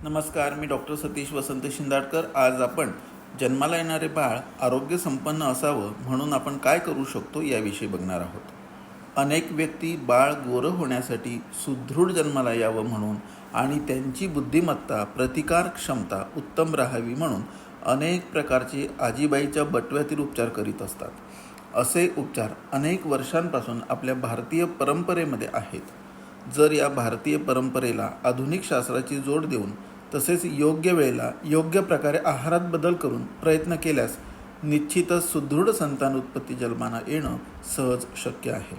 नमस्कार, मी डॉक्टर सतीश वसंत शिंदाडकर। आज आपण जन्माला येणारे बाळ आरोग्य संपन्न असावं म्हणून आपण काय करू शकतो याविषयी बघणार आहोत। अनेक व्यक्ती बाळ गोरं होण्यासाठी सुदृढ जन्माला यावं म्हणून आणि त्यांची बुद्धिमत्ता प्रतिकार क्षमता उत्तम राहावी म्हणून अनेक प्रकारचे आजीबाईच्या बटव्यातील उपचार करीत असतात। असे उपचार अनेक वर्षांपासून आपल्या भारतीय परंपरेमध्ये आहेत। जर या भारतीय परंपरेला आधुनिक शास्त्राची जोड देऊन तसेच योग्य वेळेला योग्य प्रकारे आहारात बदल करून प्रयत्न केल्यास निश्चितच सुदृढ संतान उत्पत्ती जन्माला येणं सहज शक्य आहे।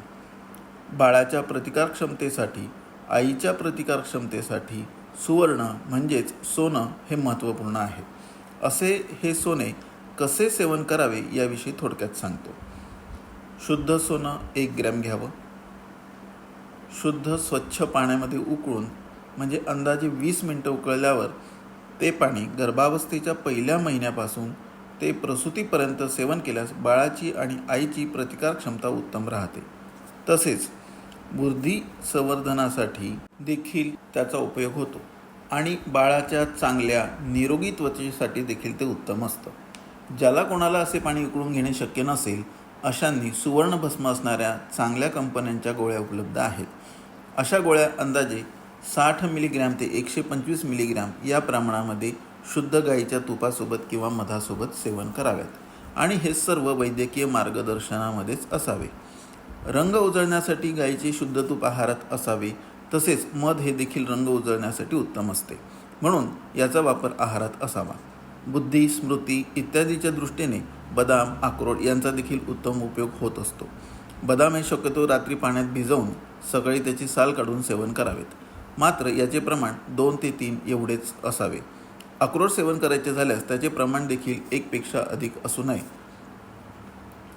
बाळाच्या प्रतिकारक्षमतेसाठी आईच्या प्रतिकारक्षमतेसाठी सुवर्ण म्हणजेच सोनं हे महत्त्वपूर्ण आहे। असे हे सोने कसे सेवन करावे याविषयी थोडक्यात सांगतो। शुद्ध सोनं 1 ग्रॅम घ्यावं। शुद्ध स्वच्छ पाण्यामध्ये उकळून म्हणजे अंदाजे 20 मिनिटं उकळल्यावर ते पाणी गर्भावस्थेच्या पहिल्या महिन्यापासून ते प्रसूतीपर्यंत सेवन केल्यास बाळाची आणि आईची प्रतिकार क्षमता उत्तम राहते। तसेच बुद्धी संवर्धनासाठी देखील त्याचा उपयोग होतो आणि बाळाच्या चांगल्या निरोगी त्वचेसाठी देखील ते उत्तम असतं। ज्याला कोणाला असे पाणी उकळून घेणे शक्य नसेल अशांनी सुवर्ण भस्म असणाऱ्या चांगल्या कंपन्यांच्या गोळ्या उपलब्ध आहेत। अशा गोळ्या अंदाजे 60 मिलीग्रॅम ते 125 मिलीग्रॅम या प्रमाणामध्ये शुद्ध गाईच्या तुपासोबत किंवा मधासोबत सेवन कराव्यात आणि हे सर्व वैद्यकीय मार्गदर्शनामध्येच असावे। रंग उजळण्यासाठी गाईचे शुद्ध तूप आहारात असावे। तसेच मध हे देखील रंग उजळण्यासाठी उत्तम असते म्हणून याचा वापर आहारात असावा। बुद्धी स्मृती इत्यादीच्या दृष्टीने बदाम अक्रोड यांचा देखील उत्तम उपयोग होत असतो। बदाम हे शक्यतो रात्री पाण्यात भिजवून सकाळी त्याची साल काढून सेवन करावेत, मात्र याचे प्रमाण 2 ते 3 एवढेच असावे। अक्रोड सेवन करायचे झाल्यास त्याचे प्रमाण देखील 1 पेक्षा अधिक असू नये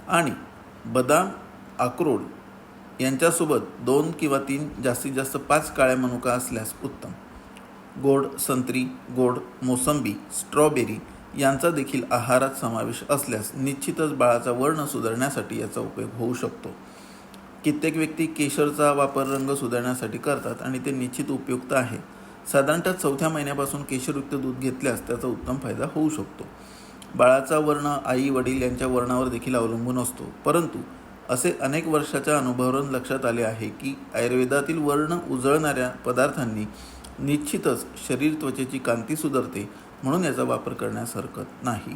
आणि बदाम अक्रोड यांच्यासोबत 2 किंवा 3 जास्तीत जास्त 5 काळ्या मनुका असल्यास उत्तम। गोड संत्री गोड मोसंबी स्ट्रॉबेरी यांचा देखील आहारात समावेश असल्यास निश्चितच बाळाचा वर्ण सुधारण्यासाठी याचा उपयोग होऊ शकतो। कित्येक व्यक्ती केशरचा वापर रंग सुधारण्यासाठी करतात आणि ते निश्चित उपयुक्त आहे। साधारणतः 4थ्या महिन्यापासून केशरयुक्त दूध घेतल्यास त्याचा उत्तम फायदा होऊ शकतो। बाळाचा वर्ण आई वडील यांच्या वर्णावर देखील अवलंबून असतो, परंतु असे अनेक वर्षाच्या अनुभवावरून लक्षात आले आहे की आयुर्वेदातील वर्ण उजळणाऱ्या पदार्थांनी निश्चितच शरीर त्वचेची कांती सुधारते म्हणून याचा वापर करण्यास हरकत नाही।